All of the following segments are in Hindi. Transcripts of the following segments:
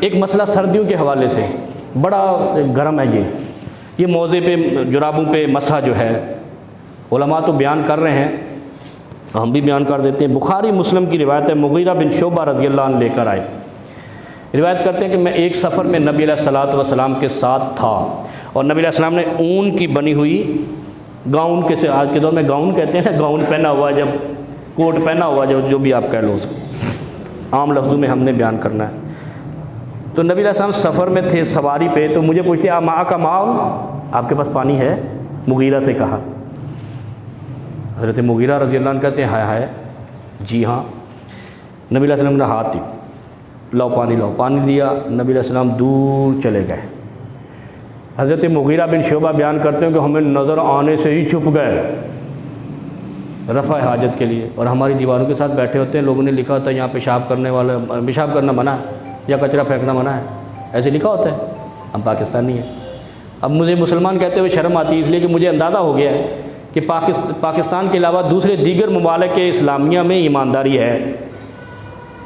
एक मसला सर्दियों के हवाले से बड़ा गर्म है ये मौज़े पे जुराबों पे मसा जो है उलमा तो बयान कर रहे हैं, हम भी बयान कर देते हैं। बुखारी मुस्लिम की रिवायत है, मुगीरा बिन शोबा रज़ियल्लाहु अन्हु लेकर आए। रिवायत करते हैं कि मैं एक सफ़र में नबी अलैहिस्सलातु वस्सलाम के साथ था और नबी अलैहिस्सलाम ने ऊन की बनी हुई गाउन के से, आज के दौर में गाउन कहते हैं ना, गाउन पहना हुआ, जब कोट पहना हुआ, जो भी आप कह लो उसको आम लफ्ज़ों में हमने बयान करना है। तो नबी अलैहिस्सलाम सफ़र में थे सवारी पे, तो मुझे पूछते आ माँ का माउन, आपके पास पानी है? मुगीरा से कहा। हज़रत मुगीरा रज़ियल्लाहु अन्हु कहते हैं हाय जी हाँ। नबी अलैहिस्सलाम ने हाथ दी, लाओ पानी लाओ, पानी दिया। नबी अलैहिस्सलाम दूर चले गए। हज़रत मुगीरा बिन शोबा बयान करते हैं कि हमें नज़र आने से ही छुप गए रफ़ा हाजत के लिए, और हमारी दीवारों के साथ बैठे होते हैं। लोगों ने लिखा होता है यहाँ पेशाब करने वाला, पेशाब करना मना है या कचरा फेंकना मना है, ऐसे लिखा होता है। हम पाकिस्तानी हैं। अब मुझे मुसलमान कहते हुए शर्म आती है, इसलिए कि मुझे अंदाज़ा हो गया है कि पाकिस्तान के अलावा दूसरे दीगर ममालिक के इस्लामिया में ईमानदारी है।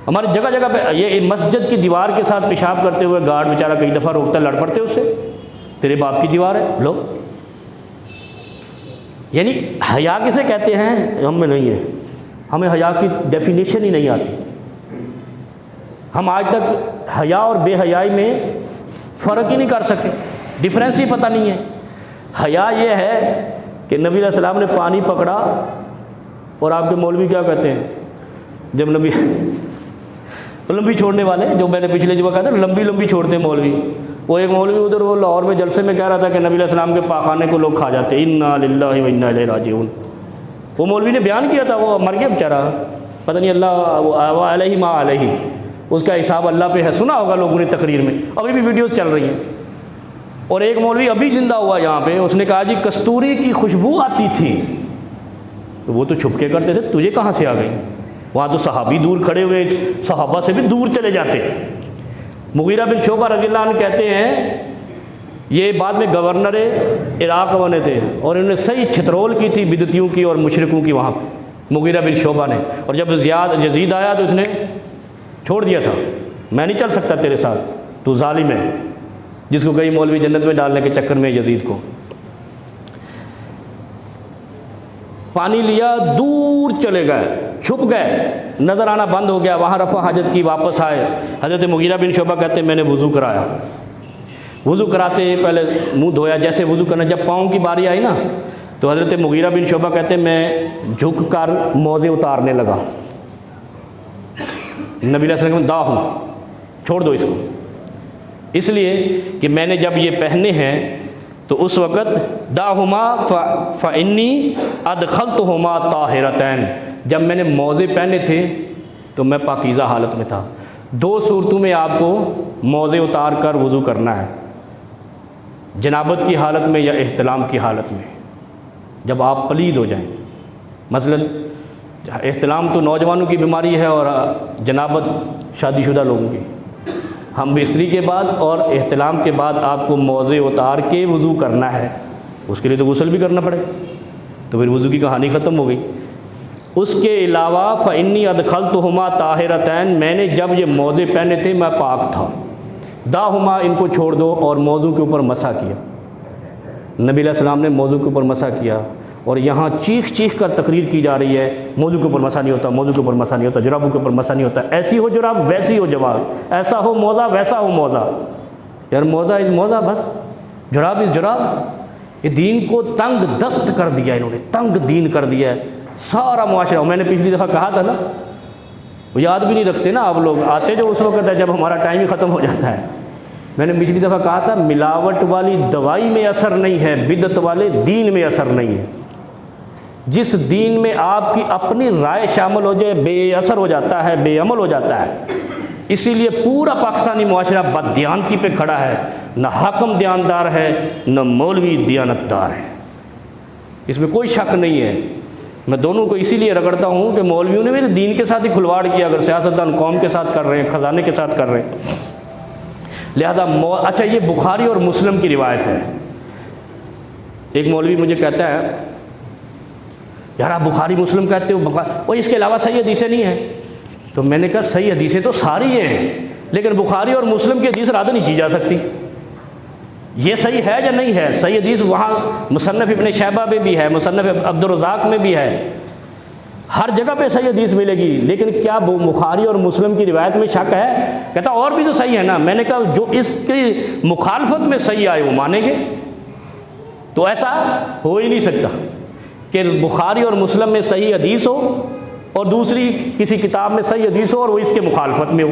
हमारी जगह जगह पे ये मस्जिद की दीवार के साथ पेशाब करते हुए गार्ड बेचारा कई दफ़ा रोकता, लड़ पड़ते उससे, तेरे बाप की दीवार है लो। यानी हया किसे कहते हैं हम में नहीं है, हमें हया की डेफिनेशन ही नहीं आती। हम आज तक हया और बेहयाई में फ़र्क ही नहीं कर सके, डिफरेंस ही पता नहीं है। हया ये है कि नबी अलैहि सलाम ने पानी पकड़ा और आपके मौलवी क्या कहते हैं, जब नबी लंबी छोड़ने वाले, जो मैंने पिछले जुमा कहा था लंबी लंबी छोड़ते हैं मौलवी, वो एक मौलवी उधर वो लाहौर में जलसे में कह रहा था कि नबी अलैहि सलाम के पाखाने को लोग खा जाते, इन्ना लिल्लाहि व इन्ना इलैहि राजिऊन। वो मौलवी ने बयान किया था, वो मर गया बेचारा, पता नहीं अल्लाह अलैहि मा अलैहि, उसका हिसाब अल्लाह पे है। सुना होगा लोगों ने तकरीर में, अभी भी वीडियोस चल रही हैं। और एक मौलवी अभी जिंदा हुआ यहाँ पे, उसने कहा जी कस्तूरी की खुशबू आती थी, तो वो तो छुपके करते थे, तुझे कहाँ से आ गई? वहाँ तो सहाबी दूर खड़े हुए, सहाबा से भी दूर चले जाते। मुगीरा बिन शोबा रज़ियल्लाहु अन्हु कहते हैं ये बाद में गवर्नर इराक़ बने थे और इन्होंने सही छितरोल की थी बिदतियों की और मुशरिकों की वहाँ पे, मुगीरा बिन शोबा ने। और जब यजीद आया तो उसने छोड़ दिया था, मैं नहीं चल सकता तेरे साथ, तू जालिम है, जिसको कई मौलवी जन्नत में डालने के चक्कर में यजीद को। पानी लिया, दूर चले गए, छुप गए, नज़र आना बंद हो गया। वहाँ रफ़ा हाजत की, वापस आए। हज़रत मुगीरा बिन शोबा कहते हैं मैंने वज़ू कराया। वज़ू कराते पहले मुंह धोया, जैसे वज़ू करना, जब पाँव की बारी आई ना, तो हज़रत मुगीरा बिन शोबा कहते हैं मैं झुक कर मोज़े उतारने लगा। नबी अलैहि दाहू, छोड़ दो इसको, इसलिए कि मैंने जब ये पहने हैं तो उस वक़्त दाहुमा फ़इन्नी अदखलतुहुमा ताहिरतैन, जब मैंने मौज़े पहने थे तो मैं पाकीज़ा हालत में था। दो सूरतों में आपको मौज़े उतार कर वज़ू करना है, जनाबत की हालत में या एहतलाम की हालत में। जब आप पलीद हो जाएं, मसलन एहतलाम तो नौजवानों की बीमारी है और जनाबत शादीशुदा लोगों की, हम बिस्तरी के बाद और एहतलाम के बाद आपको मौज़े उतार के वज़ू करना है। उसके लिए तो गुस्ल भी करना पड़े, तो फिर वज़ू की कहानी ख़त्म हो गई। उसके अलावा फ़इन्नी अदखलतुहुमा ताहिरतैन, मैंने जब ये मौज़े पहने थे मैं पाक था। दाहुमा, इनको छोड़ दो, और मौज़ू के ऊपर मसा किया। नबी अलैहि सलाम ने मौज़ू के ऊपर मसा किया और यहाँ चीख चीख कर तकरीर की जा रही है मौज़ू के ऊपर मसा नहीं होता, मौज़ू के ऊपर मसा नहीं होता, जुराबों के ऊपर मसा नहीं होता, ऐसी हो जुराब वैसी हो जवाब, ऐसा हो मौज़ा वैसा हो मौज़ा। यार मौज़ा इज़ मौज़ा, बस जुराब इज़ जुराब। ये दीन को तंग दस्त कर दिया इन्होंने, तंग दीन कर दिया है सारा मुआशरा। मैंने पिछली दफ़ा कहा था ना, वो याद भी नहीं रखते ना आप लोग, आते जो उस वक्त है जब हमारा टाइम ही ख़त्म हो जाता है। मैंने पिछली दफ़ा कहा था मिलावट वाली दवाई में असर नहीं है, बिदअत वाले दीन में असर नहीं है। जिस दीन में आपकी अपनी राय शामिल हो जाए बेअसर हो जाता है, बेअमल हो जाता है। इसीलिए पूरा पाकिस्तानी मुआशरा बददियानती पे खड़ा है, न हाकम दयानदार है न मौलवी दयानतदार है, इसमें कोई शक नहीं है। मैं दोनों को इसीलिए रगड़ता हूँ कि मौलवियों ने मेरे दीन के साथ ही खुलवाड़ किया, अगर सियासतदान कौम के साथ कर रहे हैं, ख़जाने के साथ कर रहे हैं। लिहाजा अच्छा, ये बुखारी और मुस्लिम की रिवायत है। एक मौलवी मुझे कहता है यार आप बुखारी मुस्लिम कहते हो, वो इसके अलावा सही हदीसें नहीं हैं। तो मैंने कहा सही हदीसें तो सारी हैं, लेकिन बुखारी और मुस्लिम की हदीस रद्द नहीं की जा सकती। ये सही है या नहीं है? सही हदीस वहाँ मुसन्नफ़ इब्न शैबा में भी है, मुसन्नफ़ अब्दुर रज़ाक में भी है, हर जगह पे सही हदीस मिलेगी। लेकिन क्या बुखारी और मुस्लिम की रिवायत में शक है? कहता और भी तो सही है ना। मैंने कहा जो इसकी मुखालफत में सही आए वो मानेंगे। तो ऐसा हो ही नहीं सकता कि बुखारी और मुस्लिम में सही हदीस हो और दूसरी किसी किताब में सही हदीस हो और वो इसके मुखालफत में हो।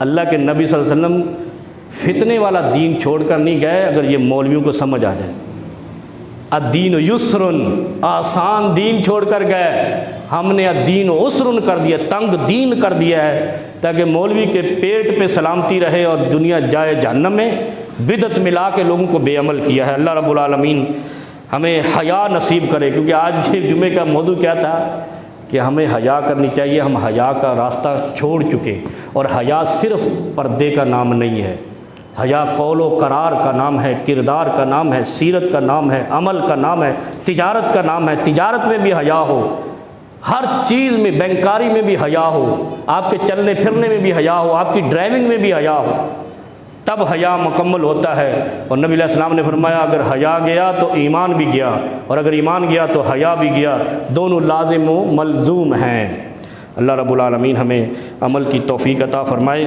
अल्लाह के नबी सल्लल्लाहु अलैहि वसल्लम फितने वाला दीन छोड़कर नहीं गए। अगर ये मौलवियों को समझ आ जाए, अद्दीन युस्रुन, आसान दीन छोड़कर गए। हमने अद्दीन उसरुन कर दिया, तंग दीन कर दिया है, ताकि मौलवी के पेट पे सलामती रहे और दुनिया जाए जहन्नम में। बिदत मिला के लोगों को बेअमल किया है। अल्लाह रब्बुल आलमीन हमें हया नसीब करे, क्योंकि आज जुमे का मौजू क्या था कि हमें हया करनी चाहिए। हम हया का रास्ता छोड़ चुके, और हया सिर्फ़ पर्दे का नाम नहीं है। हया कौलो करार का नाम है, किरदार का नाम है, सीरत का नाम है, अमल का नाम है, तिजारत का नाम है। तिजारत में भी हया हो, हर चीज़ में, बैंकारी में भी हया हो, आपके चलने फिरने में भी हया हो, आपकी ड्राइविंग में भी हया हो, तब हया मुकम्मल होता है। और नबी अलैहि सलाम ने फरमाया अगर हया गया तो ईमान भी गया, और अगर ईमान गया तो हया भी गया। दोनों लाजिम व मलजूम हैं। अल्लाह रब्बुल आलमीन हमें अमल की तौफीक अता फ़रमाए।